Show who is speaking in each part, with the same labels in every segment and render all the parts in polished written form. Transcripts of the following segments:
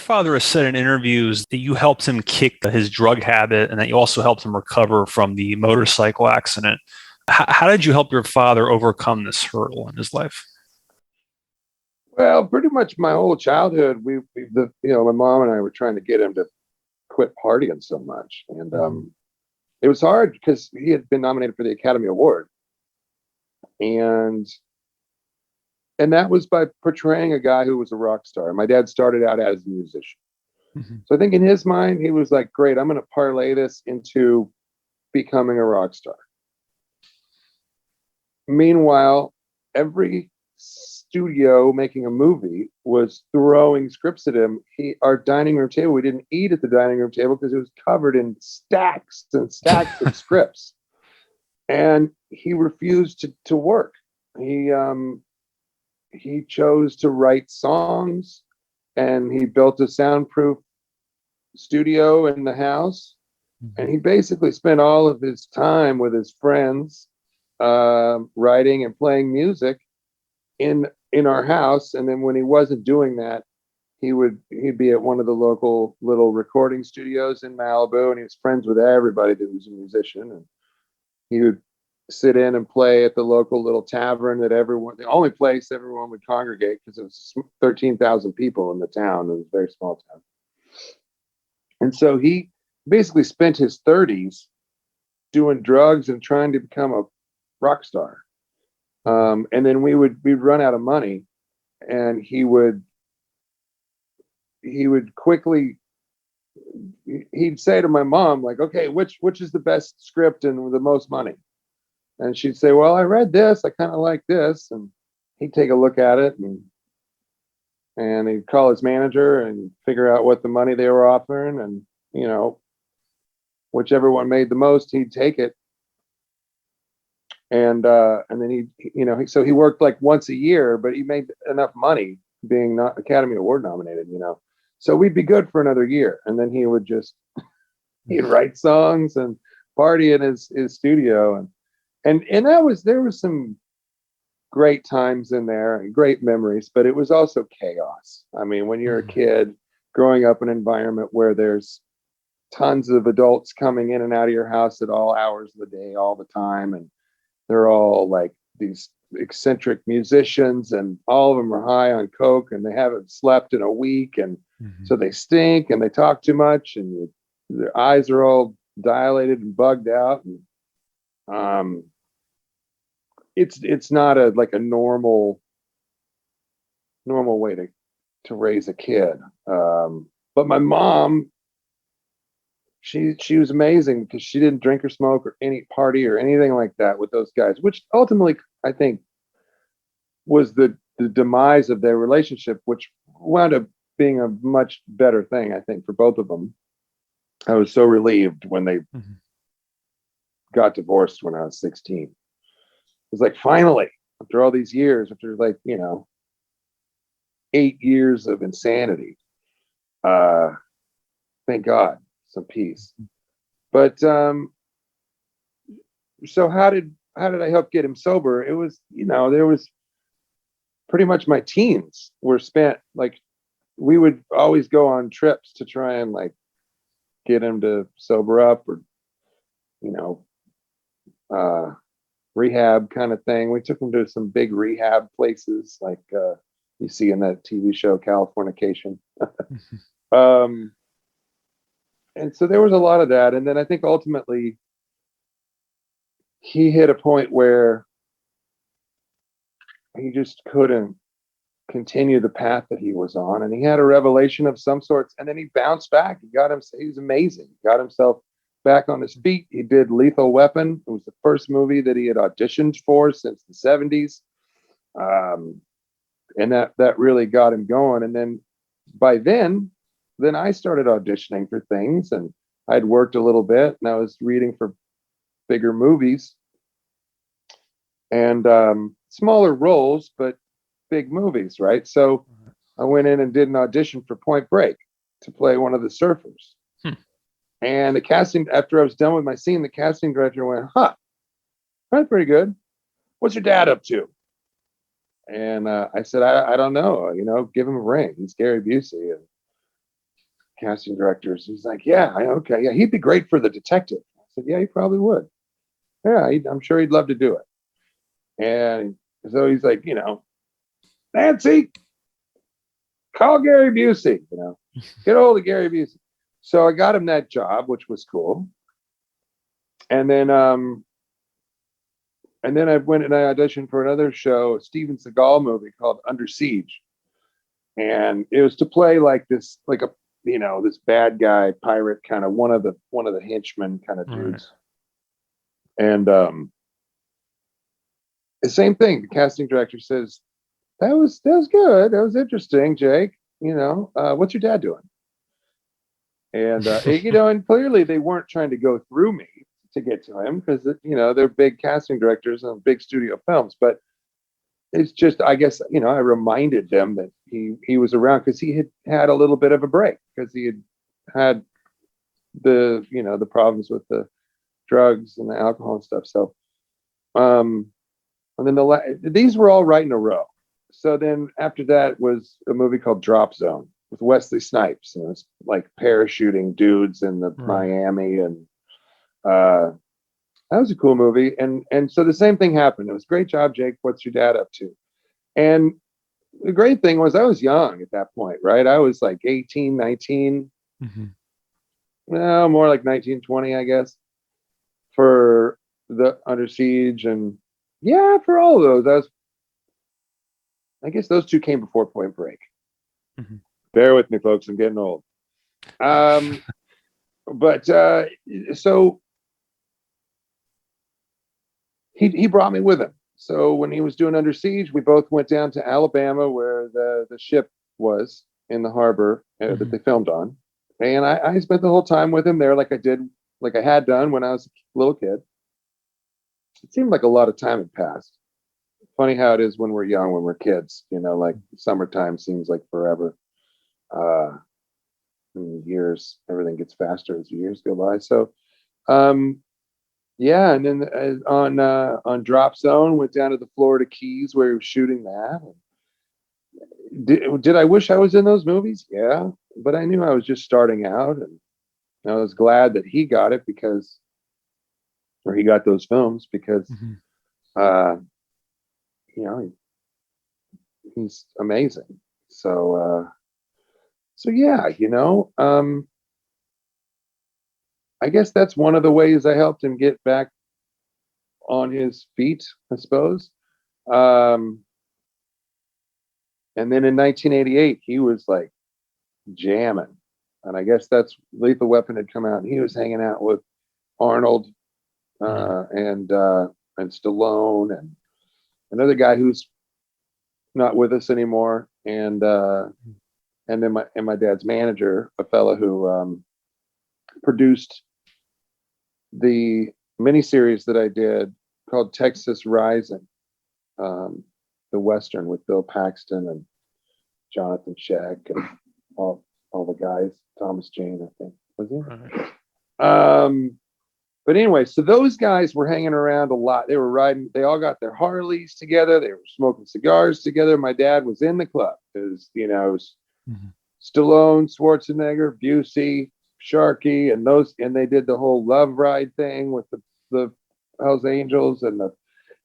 Speaker 1: father has said in interviews that you helped him kick his drug habit and that you also helped him recover from the motorcycle accident. How did you help your father overcome this hurdle in his life?
Speaker 2: Well, pretty much my whole childhood, my mom and I were trying to get him to quit partying so much, and it was hard because he had been nominated for the Academy Award, and that was by portraying a guy who was a rock star. My dad started out as a musician,
Speaker 1: Mm-hmm.
Speaker 2: so I think in his mind he was like, "Great, I'm going to parlay this into becoming a rock star." Meanwhile, every studio making a movie was throwing scripts at him. Our dining room table, we didn't eat at the dining room table because it was covered in stacks and stacks of scripts. And he refused to work. He chose to write songs, and he built a soundproof studio in the house. And he basically spent all of his time with his friends, writing and playing music in our house. And then when he wasn't doing that, he'd be at one of the local little recording studios in Malibu, and he was friends with everybody that was a musician. And he would sit in and play at the local little tavern the only place everyone would congregate, because it was 13,000 people in the town. It was a very small town. And so he basically spent his 30s doing drugs and trying to become a rock star. And then we'd run out of money, and he would quickly, he'd say to my mom, like, "Okay, which is the best script and the most money?" And she'd say, "Well, I read this, I kind of like this." And he'd take a look at it, and he'd call his manager and figure out what the money they were offering, and whichever one made the most, he'd take it. And then so he worked like once a year, but he made enough money being not Academy Award nominated, so we'd be good for another year. And then he would he'd write songs and party in his studio. And there was some great times in there and great memories, but it was also chaos. I mean, when you're a kid growing up in an environment where there's tons of adults coming in and out of your house at all hours of the day, all the time, and they're all like these eccentric musicians, and all of them are high on coke, and they haven't slept in a week, and so they stink and they talk too much, and their eyes are all dilated and bugged out. And it's not a normal way to raise a kid. But my mom, she was amazing, because she didn't drink or smoke or any party or anything like that with those guys, which ultimately I think was the demise of their relationship, which wound up being a much better thing, I think, for both of them. I was so relieved when they got divorced when I was 16. It was like, finally, after all these years, after 8 years of insanity, thank God, some peace. But so how did I help get him sober? It was, there was pretty much my teens were spent, like, we would always go on trips to try and get him to sober up, or rehab kind of thing. We took him to some big rehab places, like you see in that TV show Californication. And so there was a lot of that. And then I think ultimately he hit a point where he just couldn't continue the path that he was on. And he had a revelation of some sorts. And then he bounced back. He was amazing. He got himself back on his feet. He did Lethal Weapon. It was the first movie that he had auditioned for since the 70s. And that really got him going. And then by then I started auditioning for things, and I'd worked a little bit, and I was reading for bigger movies, and smaller roles, but big movies, right? So I went in and did an audition for Point Break to play one of the surfers. And the casting, after I was done with my scene, the casting director went, "That's pretty good. What's your dad up to?" And I said, I don't know, give him a ring. He's Gary Busey. And casting directors. He's like, yeah, okay, yeah, he'd be great for the detective. I said, yeah, he probably would. Yeah, I'm sure he'd love to do it. And so he's like, Nancy, call Gary Busey, get a hold of Gary Busey. So I got him that job, which was cool. And then I went and I auditioned for another show, a Steven Seagal movie called Under Siege. And it was to play like this, like a this bad guy pirate, kind of one of the henchmen kind of dudes. Right. And the same thing. The casting director says, that was good. That was interesting, Jake. What's your dad doing? And and clearly they weren't trying to go through me to get to him, because they're big casting directors on big studio films. But it's just, I guess, I reminded them that he was around because he had a little bit of a break, because he had the problems with the drugs and the alcohol and stuff. So, and then these were all right in a row. So then after that was a movie called Drop Zone with Wesley Snipes, and it's like parachuting dudes in the Miami, and that was a cool movie. And so the same thing happened. It was, great job, Jake. What's your dad up to? And the great thing was I was young at that point, right? I was like 18, 19. Mm-hmm. No, more like 19, 20, I guess, for the Under Siege. And yeah, for all of those, I guess those two came before Point Break. Mm-hmm. Bear with me, folks. I'm getting old. But so he brought me with him. So when he was doing Under Siege, we both went down to Alabama, where the ship was in the harbor that they filmed on. And I spent the whole time with him there, like I had done when I was a little kid. It seemed like a lot of time had passed. Funny how it is when we're young, when we're kids, like summertime seems like forever. Years, everything gets faster as years go by. So, yeah, and then on Drop Zone, went down to the Florida Keys where he was shooting that. Did I wish I was in those movies? Yeah, but I knew I was just starting out, and I was glad that he got it, or he got those films, because, he's amazing. So yeah, I guess that's one of the ways I helped him get back on his feet, I suppose. And then in 1988, he was like jamming. And I guess that's Lethal Weapon had come out, and he was hanging out with Arnold and Stallone and another guy who's not with us anymore. And then my dad's manager, a fella who produced the miniseries that I did called Texas Rising, the Western with Bill Paxton and Jonathan Sheck and all the guys. Thomas Jane, I think, was he? Right. But anyway, so those guys were hanging around a lot. They were riding. They all got their Harleys together. They were smoking cigars together. My dad was in the club. It was, Stallone, Schwarzenegger, Busey, Sharkey, and they did the whole love ride thing with the Hells Angels, and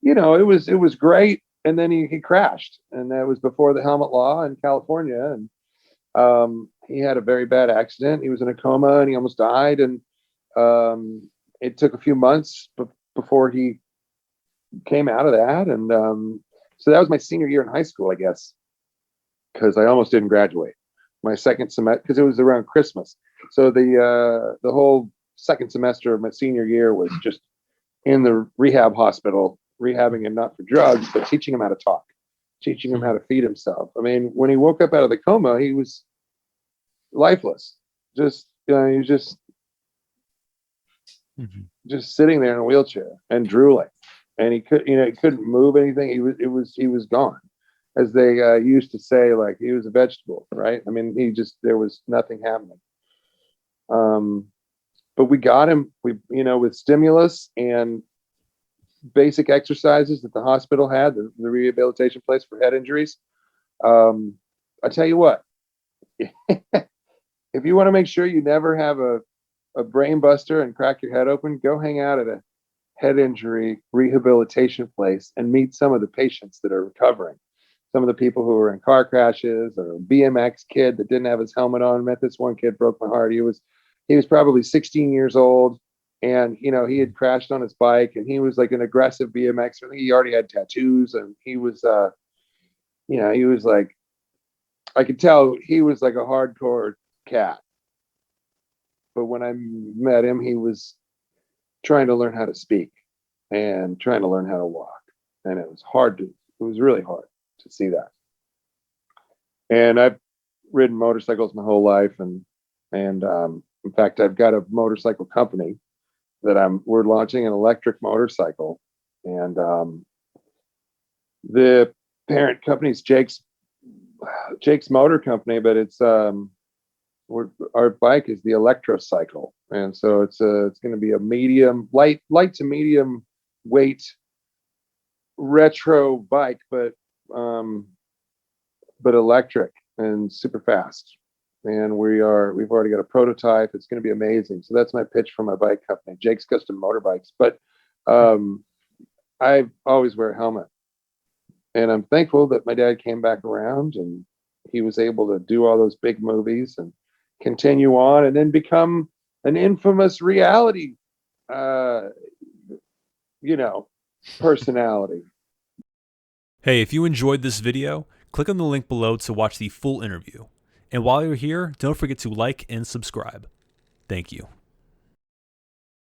Speaker 2: it was great. And then he crashed, and that was before the helmet law in California, and he had a very bad accident. He was in a coma, and he almost died, and it took a few months before he came out of that. And so that was my senior year in high school, I guess, because I almost didn't graduate. My second semester, because it was around Christmas. So the whole second semester of my senior year was just in the rehab hospital, rehabbing him, not for drugs, but teaching him how to talk, teaching him how to feed himself. I mean, when he woke up out of the coma, he was lifeless. He was just sitting there in a wheelchair and drooling, and he couldn't move anything. He was gone, as they used to say, like he was a vegetable, right? I mean, there was nothing happening. But we got him, with stimulus and basic exercises that the hospital had, the rehabilitation place for head injuries. I tell you what, if you want to make sure you never have a brain buster and crack your head open, go hang out at a head injury rehabilitation place and meet some of the patients that are recovering. Some of the people who were in car crashes, or a BMX kid that didn't have his helmet on. Met this one kid, broke my heart. He was probably 16 years old, and he had crashed on his bike, and he was like an aggressive BMXer. I think he already had tattoos, and he was he was like, I could tell he was like a hardcore cat. But when I met him, he was trying to learn how to speak and trying to learn how to walk. And it was really hard to see that. And I've ridden motorcycles my whole life. And in fact, I've got a motorcycle company that we're launching an electric motorcycle. And the parent company is Jake's Motor Company, but it's our bike is the electrocycle, and so it's going to be a light to medium weight retro bike, but electric and super fast. And we've already got a prototype. It's going to be amazing. So that's my pitch for my bike company, Jake's Custom Motorbikes. But I always wear a helmet, and I'm thankful that my dad came back around and he was able to do all those big movies and continue on, and then become an infamous reality, personality.
Speaker 3: Hey, if you enjoyed this video, click on the link below to watch the full interview. And while you're here, don't forget to like and subscribe. Thank you.